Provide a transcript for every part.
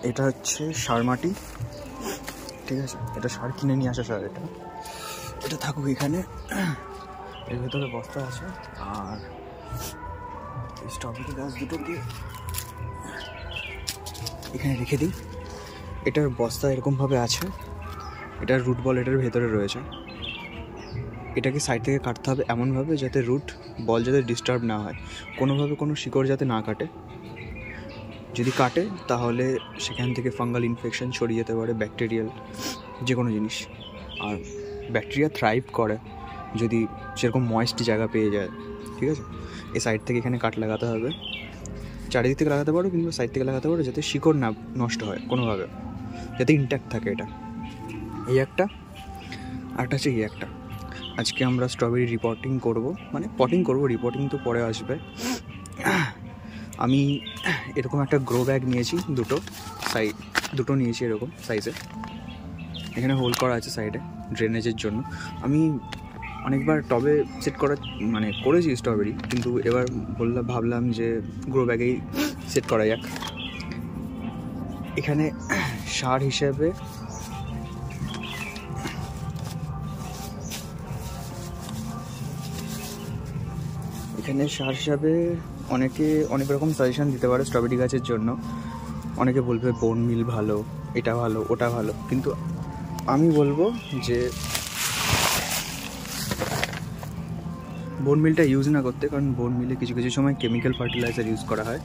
এটা হচ্ছে সার মাটি, ঠিক আছে। এটা সার কিনে নিয়ে আসা সার। এটা থাকুক এখানে, এর ভেতরে বস্তা আছে। আর এই স্ট্রবেরি গাছ দুটোকে এখানে রেখে দিই। এটার বস্তা এরকমভাবে আছে, এটার রুট বল এটার ভেতরে রয়েছে। এটাকে সাইড থেকে কাটতে হবে এমনভাবে যাতে রুট বল যাতে ডিস্টার্ব না হয়, কোনোভাবে কোনো শিকড় যাতে না কাটে। যদি কাটে তাহলে সেখান থেকে ফাঙ্গাল ইনফেকশন ছড়িয়ে যেতে পারে, ব্যাকটেরিয়াল যে কোনো জিনিস। আর ব্যাকটেরিয়া থ্রাইভ করে যদি সেরকম ময়েস্ট জায়গা পেয়ে যায়, ঠিক আছে। এই সাইড থেকে এখানে কাট লাগাতে হবে, চারিদিক থেকে লাগাতে পারো কিন্তু সাইড থেকে লাগাতে পারো যাতে শিকড় না নষ্ট হয় কোনোভাবে, যাতে ইনট্যাক্ট থাকে। এটা এই একটা, আরটা হচ্ছে এই একটা। আজকে আমরা স্ট্রবেরি রিপোর্টিং করব, মানে পটিং করব, রিপোর্টিং তো পরে আসবে। আমি এরকম একটা গ্রো ব্যাগ নিয়েছি, দুটো নিয়েছি এরকম সাইজের। এখানে হোল করা আছে সাইডে ড্রেনেজের জন্য। আমি অনেকবার টবে সেট করেছি স্ট্রবেরি, কিন্তু এবার ভাবলাম যে গ্রো ব্যাগেই সেট করা যাক। এখানে সার হিসেবে অনেকে অনেক রকম সাজেশন দিতে পারে স্ট্রবেরি গাছের জন্য। অনেকে বলবে বোন মিল ভালো, এটা ভালো, ওটা ভালো, কিন্তু আমি বলবো যে বোন মিলটা ইউজ না করতে, কারণ বোন মিলে কিছু কিছু সময় কেমিক্যাল ফার্টিলাইজার ইউজ করা হয়,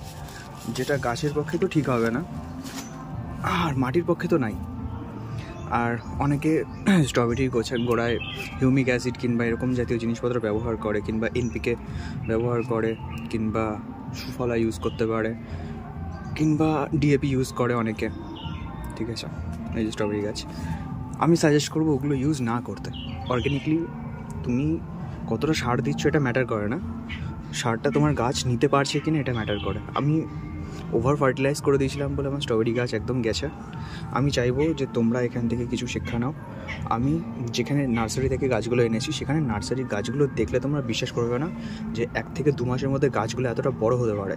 যেটা গাছের পক্ষে তো ঠিক হবে না আর মাটির পক্ষে তো নাই। আর অনেকে স্ট্রবেরির গোড়ায় হিউমিক অ্যাসিড কিংবা এরকম জাতীয় জিনিসপত্র ব্যবহার করে, কিংবা এনপিকে ব্যবহার করে, কিংবা সুফলা ইউজ করতে পারে, কিংবা ডিএপি ইউজ করে অনেকে, ঠিক আছে। এই যে স্ট্রবেরি গাছ, আমি সাজেস্ট করবো ওগুলো ইউজ না করতে। অর্গ্যানিকলি তুমি কতটা সার দিচ্ছ এটা ম্যাটার করে না, সারটা তোমার গাছ নিতে পারছে কিনা এটা ম্যাটার করে। আমি ওভার ফার্টিলাইজ করে দিয়েছিলাম বলে আমার স্ট্রবেরি গাছ একদম গেছে। আমি চাইবো যে তোমরা এখান থেকে কিছু শিক্ষা নাও। আমি যেখানে নার্সারি থেকে গাছগুলো এনেছি, সেখানে নার্সারির গাছগুলো দেখলে তোমরা বিশ্বাস করবে না যে 1 থেকে 2 মাসের মধ্যে গাছগুলো এতটা বড় হতে পারে।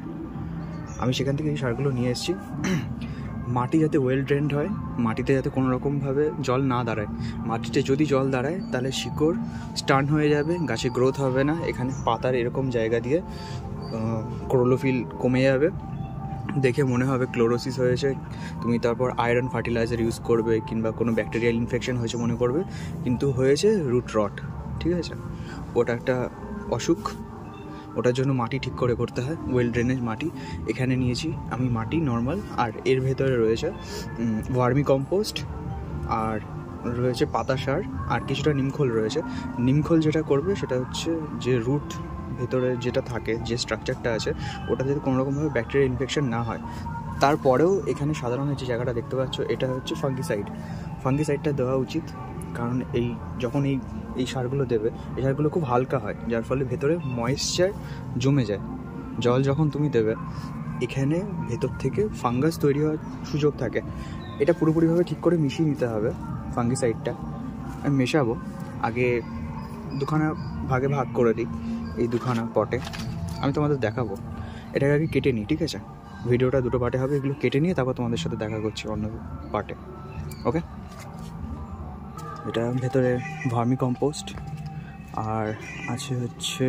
আমি সেখান থেকে এই সারগুলো নিয়ে এসেছি। মাটি যাতে ওয়েল ড্রেনড হয়, মাটিতে যাতে কোনো রকমভাবে জল না দাঁড়ায়। মাটিতে যদি জল দাঁড়ায় তাহলে শিকড় স্টার্ন হয়ে যাবে, গাছে গ্রোথ হবে না। এখানে পাতার এরকম জায়গা দিয়ে ক্লোরোফিল কমে যাবে, দেখে মনে হবে ক্লোরোসিস হয়েছে। তুমি তারপর আয়রন ফার্টিলাইজার ইউজ করবে, কিংবা কোনো ব্যাকটেরিয়াল ইনফেকশন হয়েছে মনে করবে, কিন্তু হয়েছে রুট রট, ঠিক আছে। ওটা একটা অসুখ, ওটার জন্য মাটি ঠিক করে করতে হয়, ওয়েল ড্রেনেজ মাটি। এখানে নিয়েছি আমি মাটি নর্মাল, আর এর ভেতরে রয়েছে ভার্মি কম্পোস্ট, আর রয়েছে পাতা সার, আর কিছুটা নিমখোল রয়েছে। নিমখোল যেটা করবে সেটা হচ্ছে যে রুট ভেতরে যেটা থাকে, যে স্ট্রাকচারটা আছে, ওটা যাতে কোনোরকমভাবে ব্যাকটেরিয়া ইনফেকশন না হয়। তারপরেও এখানে সাধারণত যে জায়গাটা দেখতে পাচ্ছ এটা হচ্ছে ফাঙ্গিসাইডটা দেওয়া উচিত, কারণ যখন এই সারগুলো দেবে, এই সারগুলো খুব হালকা হয়, যার ফলে ভেতরে ময়েশ্চার জমে যায়। জল যখন তুমি দেবে, এখানে ভেতর থেকে ফাঙ্গাস তৈরি হওয়ার সুযোগ থাকে। এটা পুরোপুরিভাবে ঠিক করে মিশিয়ে নিতে হবে। ফাঙ্গিসাইডটা আমি মেশাবো, আগে দুখানা ভাগে ভাগ করে দিই, এই দুখানা পটে আমি তোমাদের দেখাবো। এটাকে আগে কেটে নিই, ঠিক আছে। ভিডিওটা 2টো পার্টে হবে, এগুলো কেটে নিয়ে তারপর তোমাদের সাথে দেখা করছি অন্য পার্টে, ওকে। এটা ভেতরে ভার্মি কম্পোস্ট, আর আছে হচ্ছে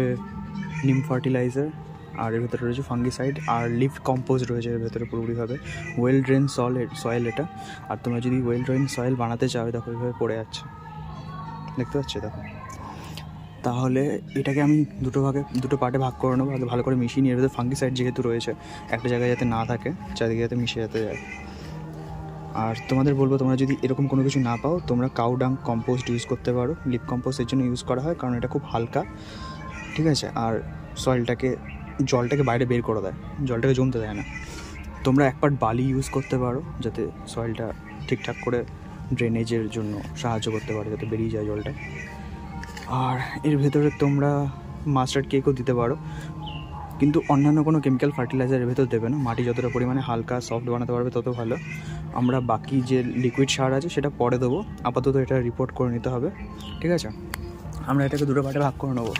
নিম ফার্টিলাইজার, আর এর ভেতরে রয়েছে ফাঙ্গিসাইড, আর লিফ কম্পোস্ট রয়েছে এর ভেতরে পুরোপুরিভাবে। ওয়েল ড্রেন সয়েল এটা। আর তোমরা যদি ওয়েল ড্রেন সয়েল বানাতে চাও, দেখো এইভাবে পড়ে যাচ্ছে, দেখতে পাচ্ছ, দেখো। তাহলে এটাকে আমি 2 পার্টে ভাগ করে নেবো, আগে ভালো করে মিশিয়ে নিয়ে। এর ভেতরে ফাঙ্গিসাইড যেহেতু রয়েছে, একটা জায়গায় যাতে না থাকে, চারিদিকে যাতে মিশে যেতে যায়। আর তোমাদের বলবো, তোমরা যদি এরকম কোনো কিছু না পাও, তোমরা কাউ ডাং কম্পোস্ট ইউজ করতে পারো। লিপ কম্পোস্টের জন্য ইউজ করা হয়, কারণ এটা খুব হালকা, ঠিক আছে। আর জলটাকে বাইরে বের করে দেয়, জলটাকে জমতে দেয় না। তোমরা 1 পার্ট বালি ইউজ করতে পারো, যাতে সয়েলটা ঠিকঠাক করে ড্রেনেজের জন্য সাহায্য করতে পারে, যাতে বেরিয়ে যায় জলটা। আর এর ভেতরে তোমরা মাস্টার্ড কেকও দিতে পারো, কিন্তু অন্যান্য কোনো কেমিক্যাল ফার্টিলাইজার এর ভেতর দেবে না। মাটি যতটা পরিমাণে হালকা সফট বানাতে পারবে তত ভালো। আমরা বাকি যে লিকুইড সার আছে সেটা পরে দেবো, আপাতত এটা রিপোর্ট করে নিতে হবে, ঠিক আছে। আমরা এটাকে 2টো পার্টে ভাগ করে নেবো।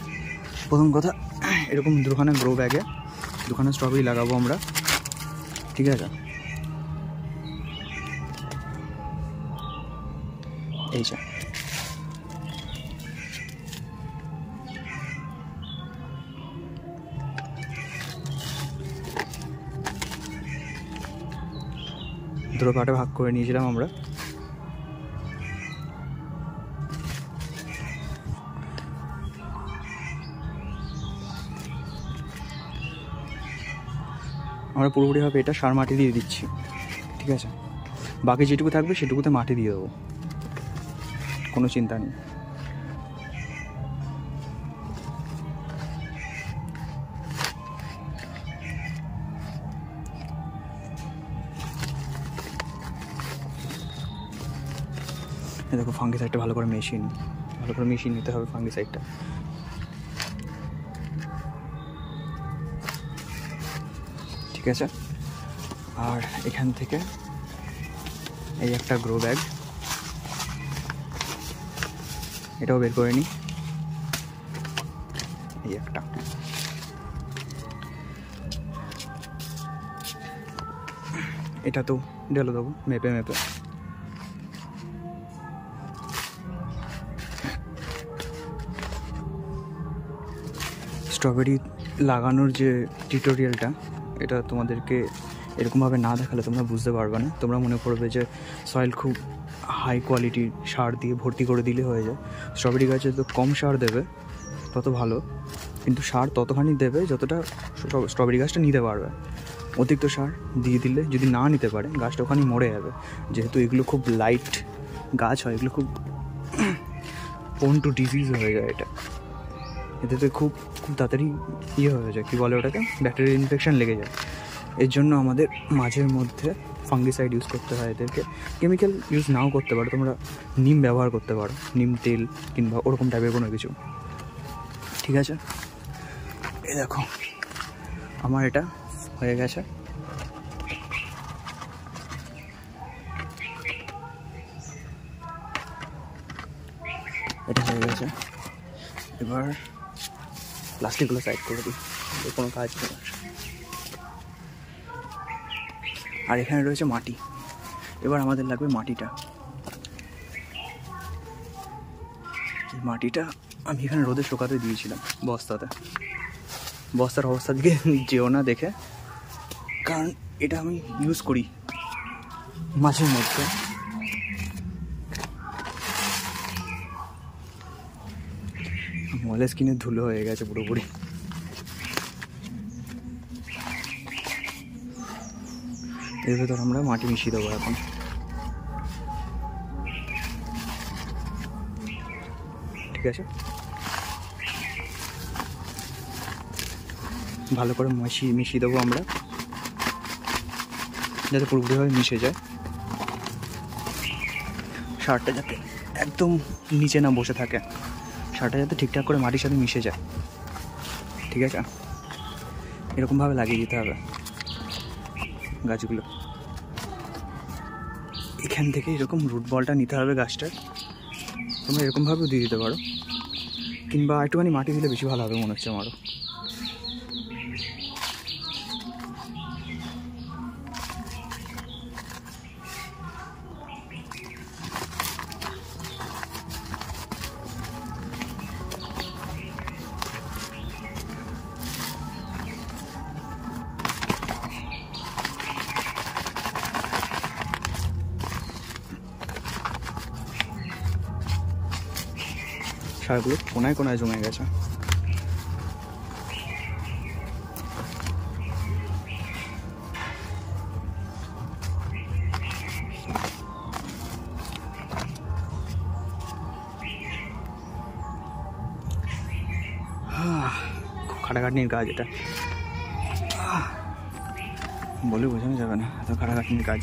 প্রথম কথা, এরকম 2খানা গ্রো ব্যাগে 2খানা স্ট্রবেরি লাগাবো আমরা, ঠিক আছে। এই যে দুটো পার্টে ভাগ করে নিয়েছিলাম আমরা। আমরা পুরোপুরিভাবে এটা সার মাটি দিয়ে দিচ্ছি, ঠিক আছে? বাকি যেটুকু থাকবে সেটুকুতে মাটি দিয়ে দেবো, কোনো চিন্তা নেই। দেখো ফাঙ্গিসাইডটা ভালো করে মিশিয়ে নিতে হবে ফাঙ্গিসাইডটা। ঠিক আছে, আর এখান থেকে এই একটা গ্রো ব্যাগ, এটাও বের করে নিই। এই একটা এটা তো ঢেলে দেবো মেপে মেপে। স্ট্রবেরি লাগানোর যে টিউটোরিয়ালটা, এটা তোমাদেরকে এরকমভাবে না দেখালে তোমরা বুঝতে পারবে না। তোমরা মনে করবে যে সয়েল খুব হাই কোয়ালিটির সার দিয়ে ভর্তি করে দিলে হয়ে যায়। স্ট্রবেরি গাছে তো কম সার দেবে তত ভালো, কিন্তু সার ততখানি দেবে যতটা স্ট্রবেরি গাছটা নিতে পারবে। অতিরিক্ত সার দিয়ে দিলে যদি না নিতে পারে গাছটা ওখানেই মরে যাবে। যেহেতু এগুলো খুব লাইট গাছ হয়, এগুলো খুব প্রোন টু ডিজিজ হয়ে যায়। এতে খুব খুব তাড়াতাড়ি হয়ে যায়, কী বলে ওটাকে, ব্যাকটেরিয়াল ইনফেকশান লেগে যায়। এর জন্য আমাদের মাঝের মধ্যে ফাঙ্গিসাইড ইউজ করতে হয়। এদেরকে কেমিক্যাল ইউজ নাও করতে পারো, তোমরা নিম ব্যবহার করতে পারো, নিম তেল কিংবা ওরকম টাইপের কোনো কিছু। ঠিক আছে, এই দেখো আমার এটা হয়ে গেছে। এটা হয়ে গেছে, এবার প্লাস্টিকগুলো সাইড করে দিই, কোনো কাজ নেই। আর এখানে রয়েছে মাটি। এবার আমাদের লাগবে মাটিটা। এই মাটিটা আমি এখানে রোদে শুকাতে দিয়েছিলাম বস্তাতে। বস্তার অবস্থা দিকে যেও না দেখে, কারণ এটা আমি ইউজ করি মাঝের মধ্যে। মলে স্কিনে ধুলো হয়ে গেছে পুরোপুরি। এর ভেতর আমরা মাটি মিশিয়ে দেবো এখন। ঠিক আছে, ভালো করে মিশিয়ে দেবো আমরা, যাতে পুরোপুরিভাবে মিশে যায়। সারটা যাতে একদম নিচে না বসে থাকে, সারটা যাতে ঠিকঠাক করে মাটির সাথে মিশে যায়। ঠিক আছে, এরকমভাবে লাগিয়ে দিতে হবে গাছগুলো। এখান থেকে এরকম রুট বলটা নিতে হবে গাছটার। তোমরা এরকমভাবেও দিয়ে দিতে পারো, কিংবা একটুখানি মাটি দিলে বেশি ভালো হবে মনে হচ্ছে আমারও। সারগুলো কোনায় কোনায় জমে গেছে। খাটাখাটনির কাজ এটা, বলে বোঝানো যাবে না, এত খাটাখাটনির কাজ।